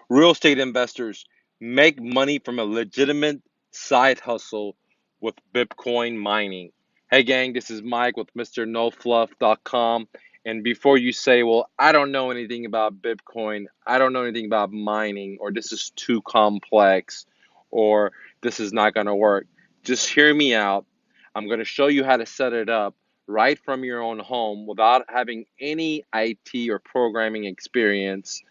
Real estate investors make money from a legitimate side hustle with Bitcoin mining. Hey gang, this is Mike with MrNoFluff.com. And before you say, well, I don't know anything about Bitcoin, I don't know anything about mining, or this is too complex, or this is not going to work, just hear me out. I'm going to show you how to set it up right from your own home without having any IT or programming experience.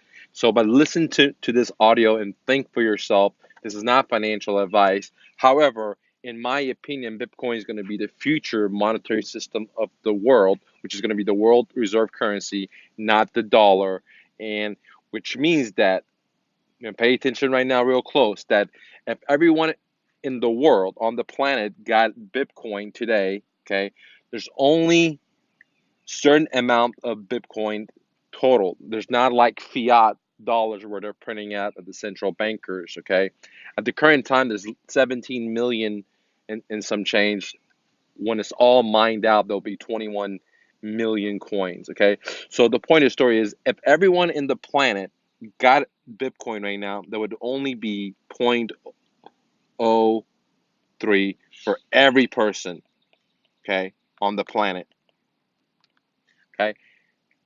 But listen to this audio and think for yourself. This is not financial advice. However, in my opinion, Bitcoin is going to be the future monetary system of the world, which is going to be the world reserve currency, not the dollar. And which means that, pay attention right now, real close, that if everyone in the world on the planet got Bitcoin today, okay, there's only certain amount of Bitcoin total. There's not like fiat dollars where they're printing out at the central bankers. Okay, at the current time, there's 17 million in some change. When it's all mined out, there'll be 21 million coins. Okay, so the point of the story is, if everyone in the planet got Bitcoin right now, there would only be 0.03 for every person. Okay, on the planet. Okay,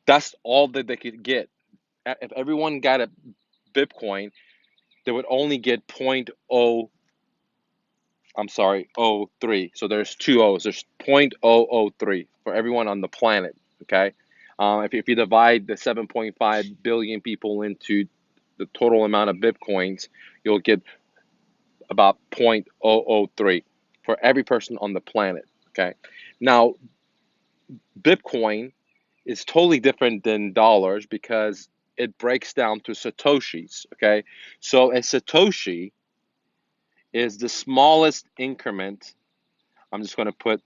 that's all that they could get. If everyone got a Bitcoin, they would only get point oh, I'm sorry, oh 03. So there's two O's. There's 0.003 for everyone on the planet. Okay, if you divide the 7.5 billion people into the total amount of Bitcoins, you'll get about 0.003 for every person on the planet. Okay, now Bitcoin is totally different than dollars because it breaks down to satoshis. Okay, so a satoshi is the smallest increment. I'm just going to put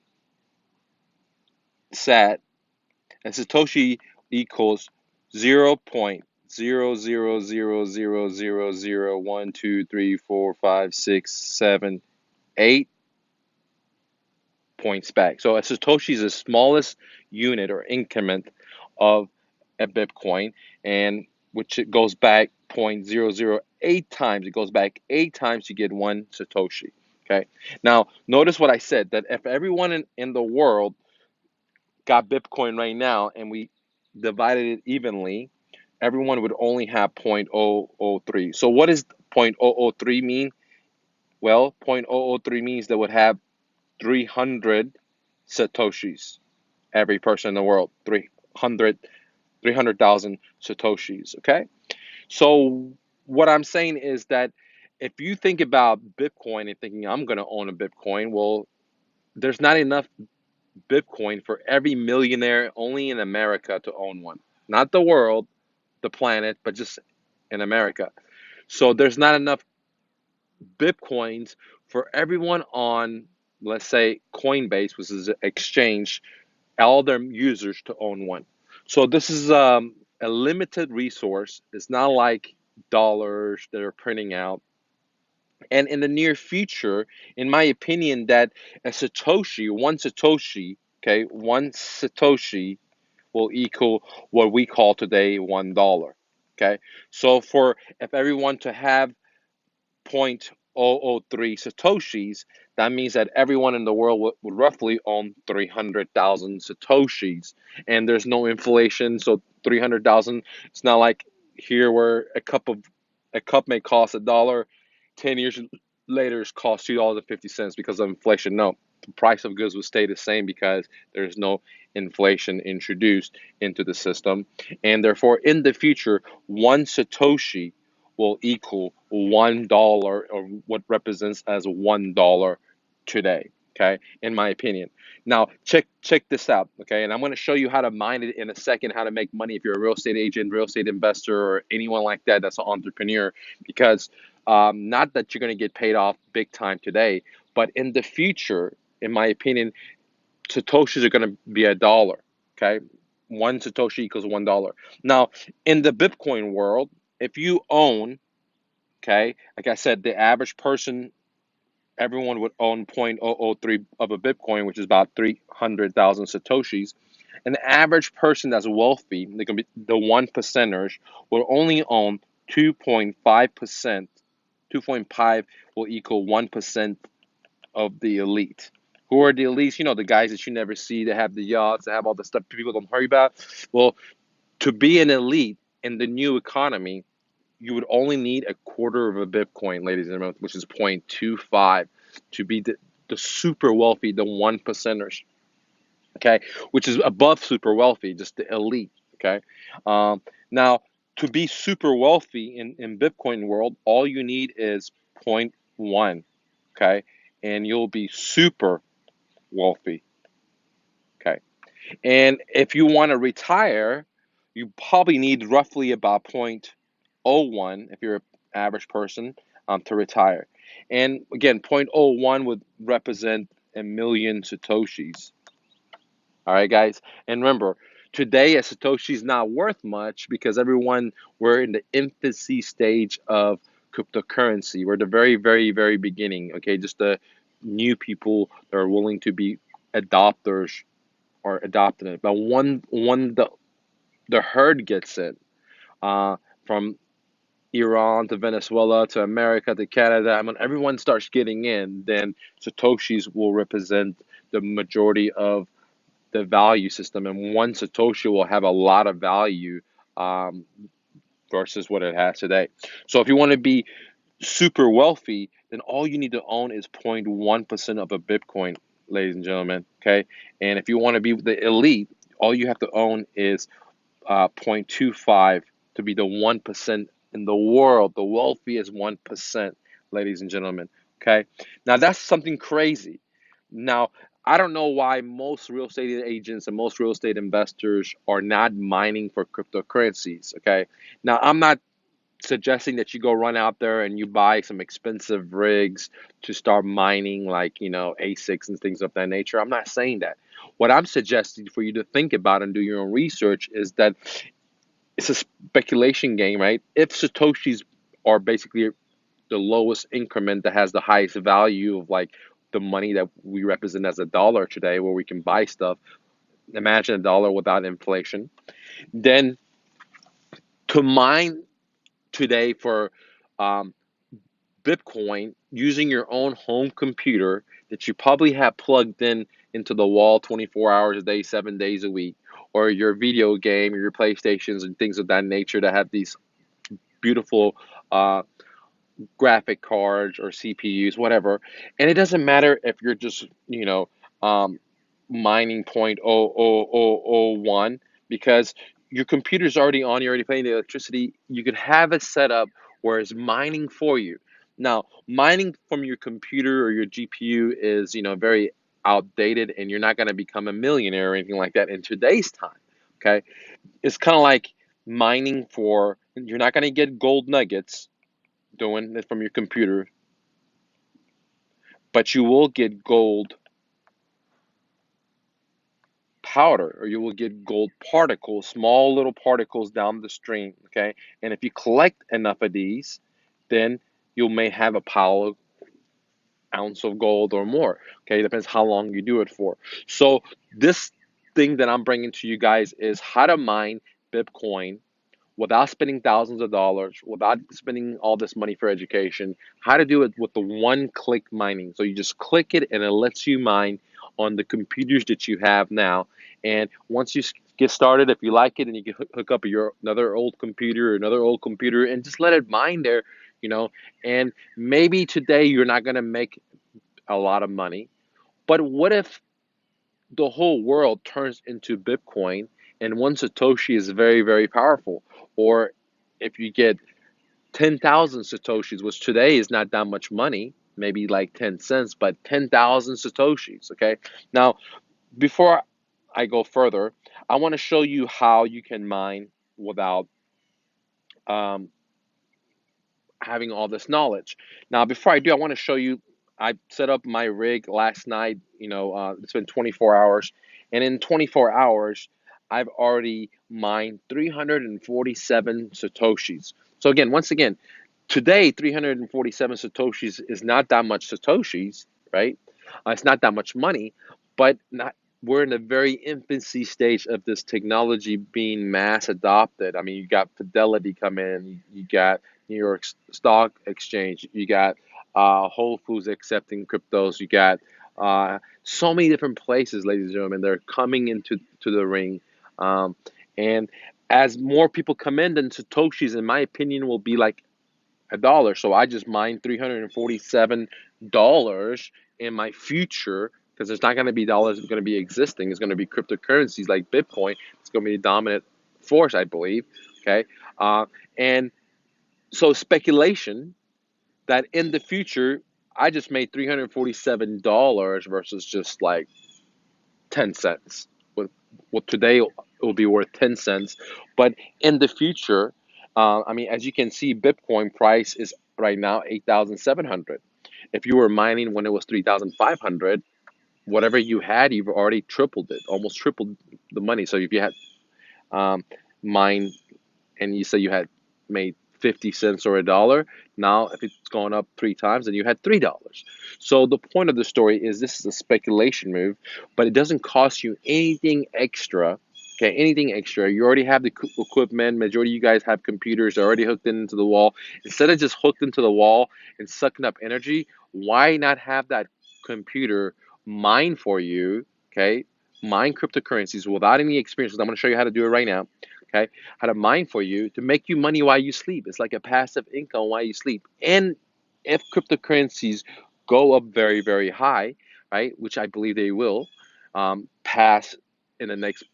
sat, and satoshi equals 0.0000001234567 8 points back. So a satoshi is the smallest unit or increment of a Bitcoin, and which it goes back 0.008 times. It goes back 8 times to get one satoshi. Okay. Now notice what I said, that if everyone in the world got Bitcoin right now and we divided it evenly, everyone would only have 0.003. So what does 0.003 mean? Well, 0.003 means they would have 300 satoshis. Every person in the world, 300,000 satoshis. Okay, so what I'm saying is that if you think about Bitcoin and thinking I'm going to own a Bitcoin, well, there's not enough Bitcoin for every millionaire only in America to own one. Not the world, the planet, but just in America. So there's not enough Bitcoins for everyone on, let's say, Coinbase, which is an exchange, all their users to own one. So this is a limited resource. It's not like dollars that are printing out. And in the near future, in my opinion, that a Satoshi, one Satoshi, okay, one Satoshi will equal what we call today $1. Okay, so for if everyone to have 0.003 satoshis, that means that everyone in the world would roughly own 300,000 satoshis, and there's no inflation. So 300,000, it's not like here where a cup may cost $1. 10 years later, it's cost $2.50 because of inflation. No, the price of goods will stay the same because there's no inflation introduced into the system, and therefore in the future, one satoshi will equal $1, or what represents as $1 today. Okay, in my opinion. Now check this out. Okay, and I'm going to show you how to mine it in a second. How to make money if you're a real estate agent, real estate investor, or anyone like that that's an entrepreneur. Because not that you're going to get paid off big time today, but in the future, in my opinion, satoshis are going to be $1. Okay, one satoshi equals $1. Now in the Bitcoin world, if you own, okay, like I said, the average person, everyone would own 0.003 of a Bitcoin, which is about 300,000 Satoshis. An average person that's wealthy, they can be the one percenters, will only own 2.5%. 2.5 will equal 1% of the elite. Who are the elites? You know, the guys that you never see, that have the yachts, that have all the stuff people don't worry about. Well, to be an elite in the new economy, you would only need a quarter of a Bitcoin, ladies and gentlemen, which is 0.25, to be the super wealthy, the one percenters, okay, which is above super wealthy, just the elite, okay. Now, to be super wealthy in Bitcoin world, all you need is zero point 0.1, okay, and you'll be super wealthy, okay. And if you want to retire, you probably need roughly about 0.01 if you're an average person, to retire. And again, 0.01 would represent a million Satoshis. All right, guys. And remember, today a Satoshi is not worth much because we're in the infancy stage of cryptocurrency. We're at the very, very, very beginning. Okay, just the new people that are willing to be adopters or adopting it. But when the herd gets it, from Iran to Venezuela to America to Canada, I mean, everyone starts getting in, then Satoshis will represent the majority of the value system, and one Satoshi will have a lot of value, um, versus what it has today. So if you want to be super wealthy, then all you need to own is 0.1% of a Bitcoin, ladies and gentlemen. Okay, and if you want to be the elite, all you have to own is 0.25 to be the 1% in the world, the wealthiest 1%, ladies and gentlemen. Okay, now that's something crazy. Now, I don't know why most real estate agents and most real estate investors are not mining for cryptocurrencies. Okay, now I'm not suggesting that you go run out there and you buy some expensive rigs to start mining, like, ASICs and things of that nature. I'm not saying that. What I'm suggesting for you to think about and do your own research is that it's a speculation game, right? If Satoshis are basically the lowest increment that has the highest value of, like, the money that we represent as a dollar today, where we can buy stuff, imagine a dollar without inflation, then to mine today for um, Bitcoin using your own home computer that you probably have plugged in into the wall 24 hours a day, 7 days a week, or your video game or your PlayStations and things of that nature that have these beautiful uh, graphic cards or CPUs, whatever. And it doesn't matter if you're just, um, mining 0.00001, because your computer's already on, you're already paying the electricity. You could have it set up where it's mining for you. Now, mining from your computer or your GPU is, very outdated, and you're not going to become a millionaire or anything like that in today's time. Okay. It's kind of like mining you're not going to get gold nuggets doing it from your computer, but you will get gold powder, or you will get gold particles, small little particles down the stream. Okay, and if you collect enough of these, then you may have a pile of ounce of gold or more. Okay, it depends how long you do it for. So this thing that I'm bringing to you guys is how to mine Bitcoin without spending thousands of dollars, without spending all this money for education, how to do it with the one click mining. So you just click it and it lets you mine on the computers that you have now. And once you get started, if you like it, and you can hook up your another old computer or another old computer and just let it mine there, you know. And maybe today you're not going to make a lot of money, but what if the whole world turns into Bitcoin, and one Satoshi is very, very powerful? Or if you get 10,000 Satoshis, which today is not that much money, maybe like 10 cents, but 10,000 Satoshis, okay? Now, before I go further, I want to show you how you can mine without um, having all this knowledge. Now, before I do, I want to show you. I set up my rig last night. It's been 24 hours, and in 24 hours, I've already mined 347 satoshis. So again, once again, today 347 satoshis is not that much satoshis, right? It's not that much money, but not. we're in the very infancy stage of this technology being mass adopted. I mean, you got Fidelity come in, you got New York Stock Exchange, you got Whole Foods accepting cryptos, you got so many different places, ladies and gentlemen, they're coming into the ring. Um, and as more people come in, then Satoshis, in my opinion, will be like $1. So I just mined $347 in my future because there's not going to be dollars going to be existing. It's going to be cryptocurrencies like Bitcoin. It's going to be the dominant force, I believe. Okay. And so speculation that in the future, I just made $347 versus just like 10 cents. Well, today it will be worth 10 cents. But in the future, I mean, as you can see, Bitcoin price is right now 8,700. If you were mining when it was 3,500, whatever you had, you've already tripled it, almost tripled the money. So if you had um, mined and you say you had made 50 cents or $1, now if it's gone up three times, then you had $3. So the point of the story is this is a speculation move, but it doesn't cost you anything extra. Okay, anything extra. You already have the equipment. Majority of you guys have computers already hooked into the wall. Instead of just hooked into the wall and sucking up energy, why not have that computer mine for you? Okay, mine cryptocurrencies without any experience. I'm going to show you how to do it right now. Okay, how to mine for you to make you money while you sleep. It's like a passive income while you sleep. And if cryptocurrencies go up very, very high, right, which I believe they will, pass in the next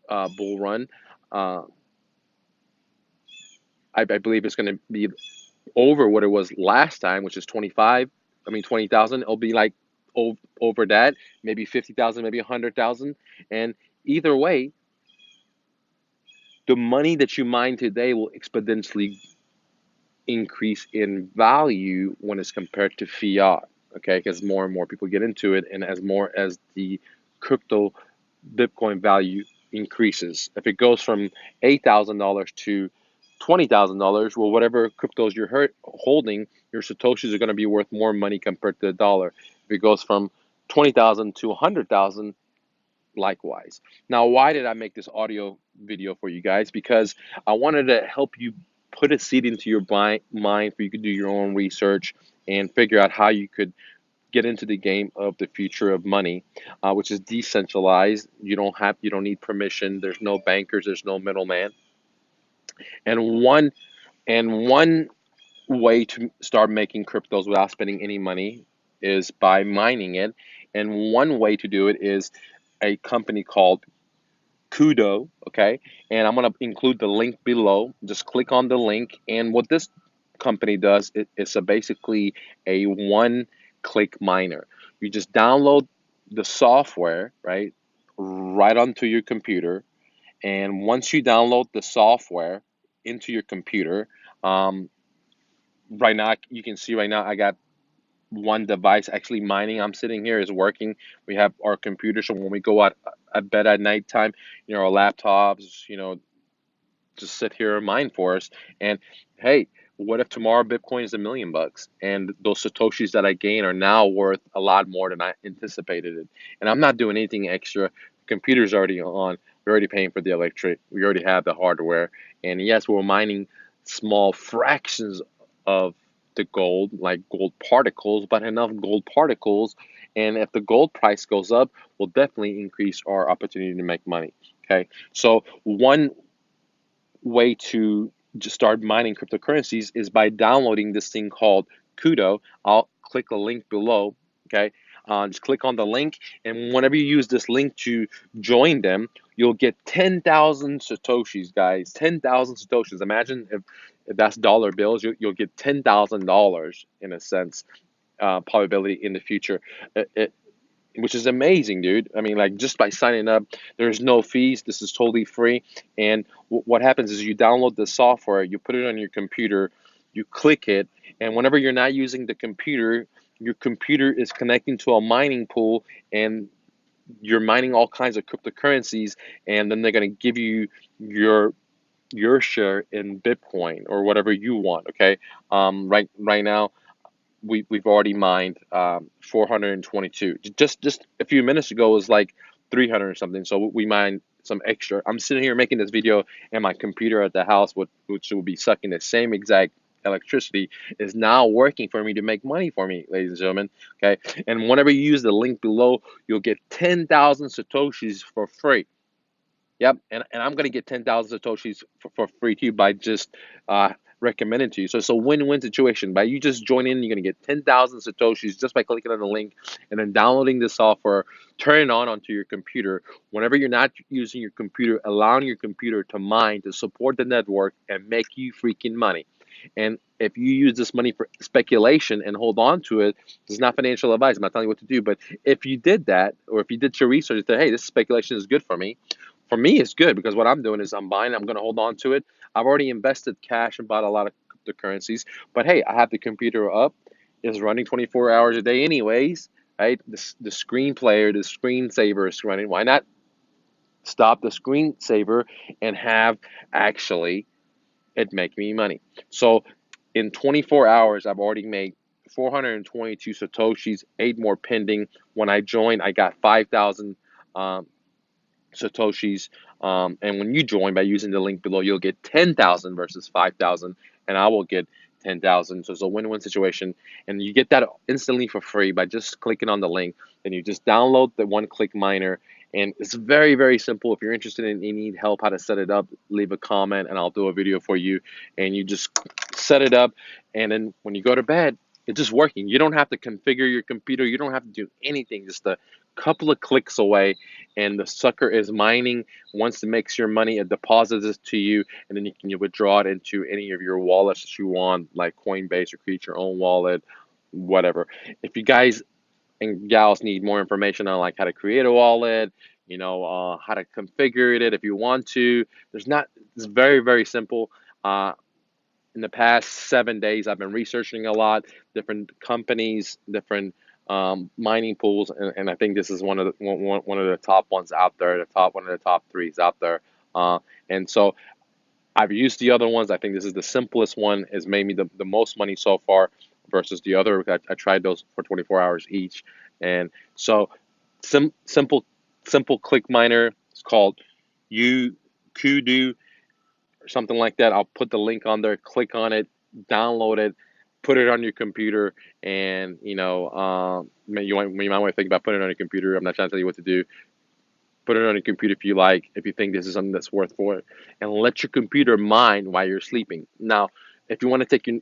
bull run, uh, I believe it's going to be over what it was last time, which is 20,000. It'll be like over that, maybe 50,000, maybe 100,000. And either way, the money that you mine today will exponentially increase in value when it's compared to fiat. Okay, because more and more people get into it, and as more as the crypto Bitcoin value increases, if it goes from $8,000 to $20,000, well, whatever cryptos you're holding, your satoshis are going to be worth more money compared to the dollar. If it goes from 20,000 to 100,000, likewise. Now, why did I make this audio video for you guys? Because I wanted to help you put a seed into your mind for you could do your own research and figure out how you could get into the game of the future of money, which is decentralized. You don't need permission. There's no bankers. There's no middleman. And one way to start making cryptos without spending any money is by mining it. And one way to do it is a company called Kudo, okay? And I'm going to include the link below. Just click on the link. And what this company does, it's basically a one-click miner. You just download the software, right onto your computer. And once you download the software into your computer, um, right now, you can see right now I got one device actually mining. I'm sitting here is working. We have our computer, so when we go out at bed at nighttime, our laptops, just sit here and mine for us. And hey, what if tomorrow Bitcoin is $1 million and those satoshis that I gain are now worth a lot more than I anticipated it? And I'm not doing anything extra. The computer's already on. We're already paying for the electric. We already have the hardware. And yes, we're mining small fractions of the gold, like gold particles, but enough gold particles. And if the gold price goes up, will definitely increase our opportunity to make money. Okay. So one way to just start mining cryptocurrencies is by downloading this thing called Kudo. I'll click the link below. Okay. Just click on the link, and whenever you use this link to join them, you'll get 10,000 satoshis, guys. 10,000 satoshis. Imagine if that's dollar bills, you'll get $10,000 in a sense, probability in the future. Which is amazing, dude. I mean, like just by signing up, there's no fees. This is totally free. And what happens is you download the software, you put it on your computer, you click it, and whenever you're not using the computer, your computer is connecting to a mining pool, and you're mining all kinds of cryptocurrencies, and then they're gonna give you your share in Bitcoin or whatever you want. Okay, right now we've already mined 422. Just a few minutes ago it was like 300 or something. So we mined some extra. I'm sitting here making this video, and my computer at the house, which will be sucking the same exact electricity, is now working for me to make money for me, ladies and gentlemen. Okay, and whenever you use the link below, you'll get 10,000 satoshis for free. Yep, and I'm gonna get 10,000 satoshis for free too by just recommending to you. So it's a win-win situation. By you just joining, you're gonna get 10,000 satoshis just by clicking on the link and then downloading the software, turn it on onto your computer. Whenever you're not using your computer, allowing your computer to mine to support the network and make you freaking money. And if you use this money for speculation and hold on to it, this is not financial advice. I'm not telling you what to do, but if you did that, or if you did your research, that hey, this speculation is good for me, it's good because what I'm doing is I'm buying, I'm going to hold on to it. I've already invested cash and bought a lot of cryptocurrencies, but hey, I have the computer up. It's running 24 hours a day, anyways, right? The screen player, the screensaver is running. Why not stop the screensaver and have actually it make me money? So in 24 hours, I've already made 422 Satoshis, 8 more pending. When I joined, I got 5,000 Satoshis. And when you join by using the link below, you'll get 10,000 versus 5,000, and I will get 10,000. So it's a win-win situation, and you get that instantly for free by just clicking on the link. Then you just download the one-click miner, and it's very, very simple. If you're interested in, you need help how to set it up, leave a comment, and I'll do a video for you. And you just set it up, and then when you go to bed, it's just working. You don't have to configure your computer. You don't have to do anything. Just a couple of clicks away, and the sucker is mining. Once it makes your money, it deposits it to you, and then you can withdraw it into any of your wallets that you want, like Coinbase, or create your own wallet, whatever. If you guys and gals need more information on like how to create a wallet, how to configure it if you want to, there's not. It's very, very simple. In the past 7 days, I've been researching a lot, different companies, different mining pools, and I think this is one of the top ones out there, one of the top threes out there. And so I've used the other ones. I think this is the simplest one. Has made me the most money so far versus the other. I tried those for 24 hours each, and so simple click miner. It's called Kudu or something like that. I'll put the link on there. Click on it, download it, put it on your computer, and you might want to think about putting it on your computer. I'm not trying to tell you what to do. Put it on your computer if you like, if you think this is something that's worth for it, and let your computer mine while you're sleeping. Now, if you want to take your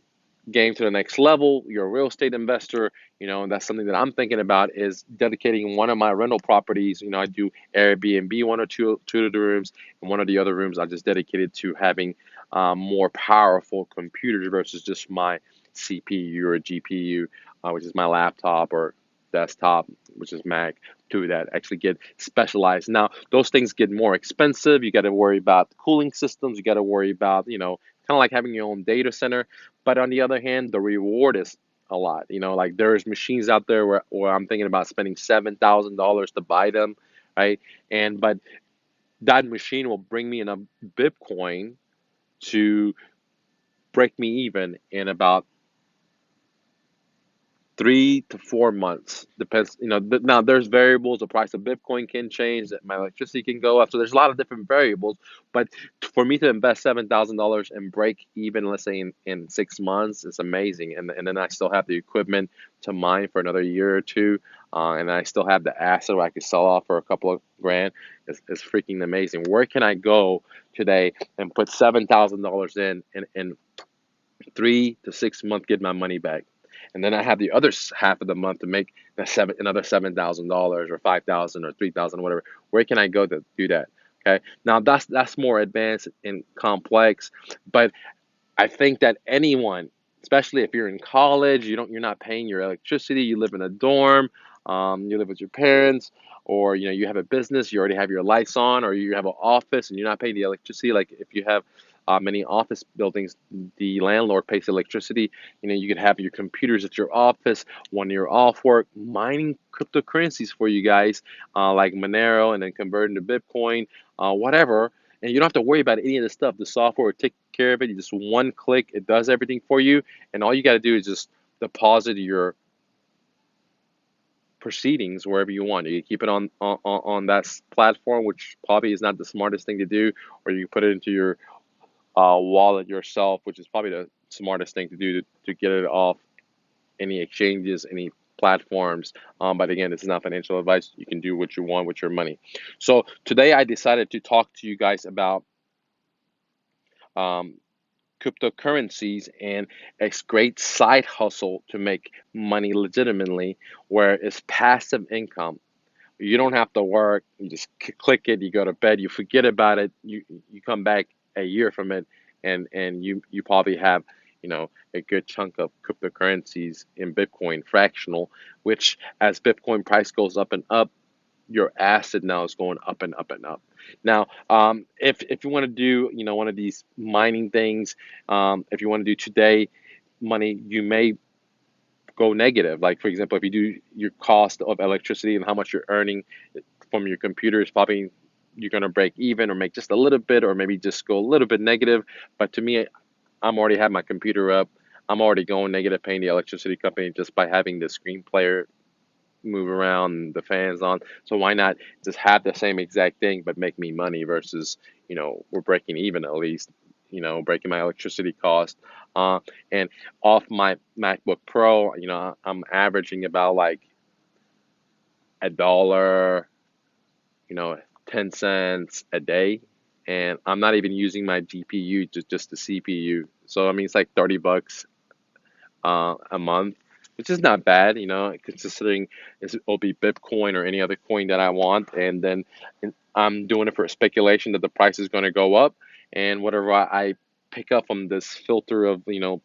game to the next level, you're a real estate investor, and that's something that I'm thinking about is dedicating one of my rental properties. I do Airbnb, one or two of the rooms, and one of the other rooms I just dedicated to having more powerful computers versus just my CPU or GPU, which is my laptop, or desktop, which is Mac, to that actually get specialized. Now, those things get more expensive. You got to worry about cooling systems. You got to worry about, kind of like having your own data center. But on the other hand, the reward is a lot. Like there's machines out there where I'm thinking about spending $7,000 to buy them, right? But that machine will bring me enough Bitcoin to break me even in about 3 to 4 months. Depends, now there's variables. The price of Bitcoin can change. That my electricity can go up. So there's a lot of different variables. But for me to invest $7,000 and break even, let's say in 6 months, it's amazing. And then I still have the equipment to mine for another year or two, and I still have the asset where I could sell off for a couple of grand. It's freaking amazing. Where can I go today and put $7,000 in 3 to 6 months, get my money back? And then I have the other half of the month to make another $7,000 or 5,000 or 3,000, whatever. Where can I go to do that? Okay. Now that's more advanced and complex, but I think that anyone, especially if you're in college, you're not paying your electricity, you live in a dorm, you live with your parents, or you have a business, you already have your lights on, or you have an office and you're not paying the electricity. Like if you have many office buildings, the landlord pays the electricity. You could have your computers at your office when you're off work, mining cryptocurrencies for you guys, like Monero, and then converting to Bitcoin, whatever. And you don't have to worry about any of this stuff. The software will take care of it. You just one click, it does everything for you. And all you got to do is just deposit your proceedings wherever you want. You can keep it on that platform, which probably is not the smartest thing to do, or you can put it into your wallet yourself, which is probably the smartest thing to do to get it off any exchanges, any platforms. But again, this is not financial advice. You can do what you want with your money. So today I decided to talk to you guys about um, cryptocurrencies and a great side hustle to make money legitimately, where it's passive income. You don't have to work. You just click it. You go to bed. You forget about it. You come back a year from it, and you probably have a good chunk of cryptocurrencies in Bitcoin fractional, which as Bitcoin price goes up and up, your asset now is going up and up and up. Now, if you want to do one of these mining things, if you want to do today money, you may go negative. Like for example, if you do your cost of electricity and how much you're earning from your computer is probably you're gonna break even or make just a little bit or maybe just go a little bit negative. But to me, I'm already have my computer up. I'm already going negative paying the electricity company just by having the screen player move around and the fans on. So why not just have the same exact thing but make me money versus, we're breaking even at least, breaking my electricity cost. And off my MacBook Pro, I'm averaging about like $1, 10 cents a day. And I'm not even using my GPU, just the CPU. So I mean, it's like $30 a month, which is not bad, considering it'll be Bitcoin or any other coin that I want. And then I'm doing it for speculation that the price is going to go up. And whatever I pick up from this filter of,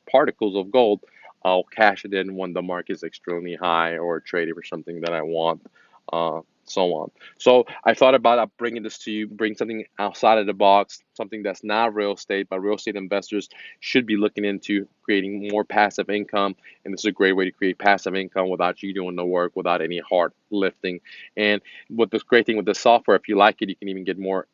particles of gold, I'll cash it in when the market is extremely high or trade it for something that I want. So on. So I thought about bringing this to you, bring something outside of the box, something that's not real estate, but real estate investors should be looking into creating more passive income. And this is a great way to create passive income without you doing the work, without any hard lifting. And what the great thing with the software, if you like it, you can even get more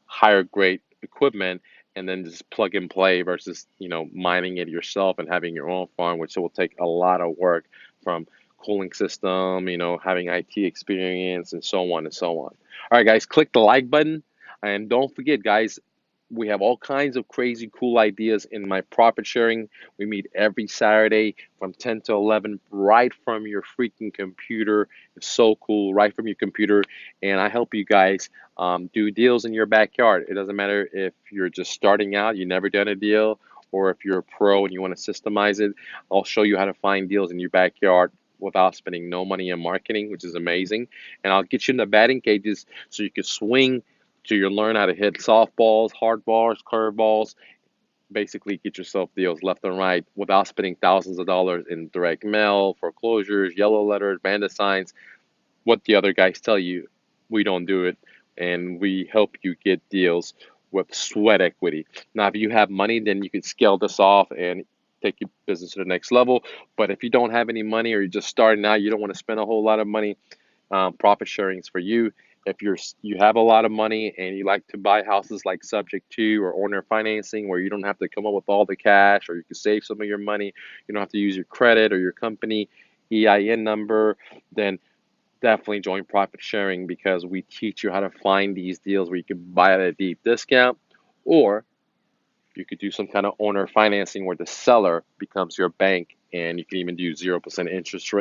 higher grade equipment and then just plug and play versus mining it yourself and having your own farm, which will take a lot of work from cooling system, having IT experience and so on and so on. All right, guys, click the like button and don't forget, guys, we have all kinds of crazy cool ideas in my profit sharing. We meet every Saturday from 10 to 11 right from your freaking computer. It's so cool, right from your computer. And I help you guys do deals in your backyard. It doesn't matter if you're just starting out, you never done a deal, or if you're a pro and you want to systemize it. I'll show you how to find deals in your backyard without spending no money in marketing, which is amazing. And I'll get you in the batting cages so you can swing to you learn how to hit softballs, hard balls, curveballs, basically get yourself deals left and right without spending thousands of dollars in direct mail, foreclosures, yellow letters, bandit signs. What the other guys tell you, we don't do it, and we help you get deals with sweat equity. Now, if you have money, then you can scale this off and take your business to the next level. But if you don't have any money or you're just starting out, you don't want to spend a whole lot of money, profit sharing is for you. If you have a lot of money and you like to buy houses like subject to or owner financing where you don't have to come up with all the cash or you can save some of your money, you don't have to use your credit or your company EIN number, then definitely join profit sharing because we teach you how to find these deals where you can buy at a deep discount, or you could do some kind of owner financing where the seller becomes your bank, and you can even do 0% interest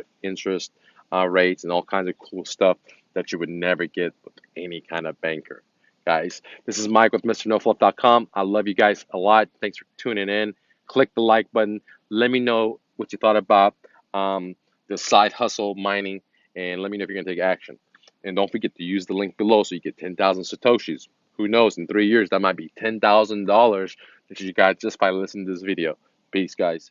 rates and all kinds of cool stuff that you would never get with any kind of banker. Guys, this is Mike with MrNoFluff.com. I love you guys a lot. Thanks for tuning in. Click the like button. Let me know what you thought about the side hustle mining, and let me know if you're going to take action. And don't forget to use the link below so you get 10,000 Satoshis. Who knows, in 3 years, that might be $10,000 that you got just by listening to this video. Peace, guys.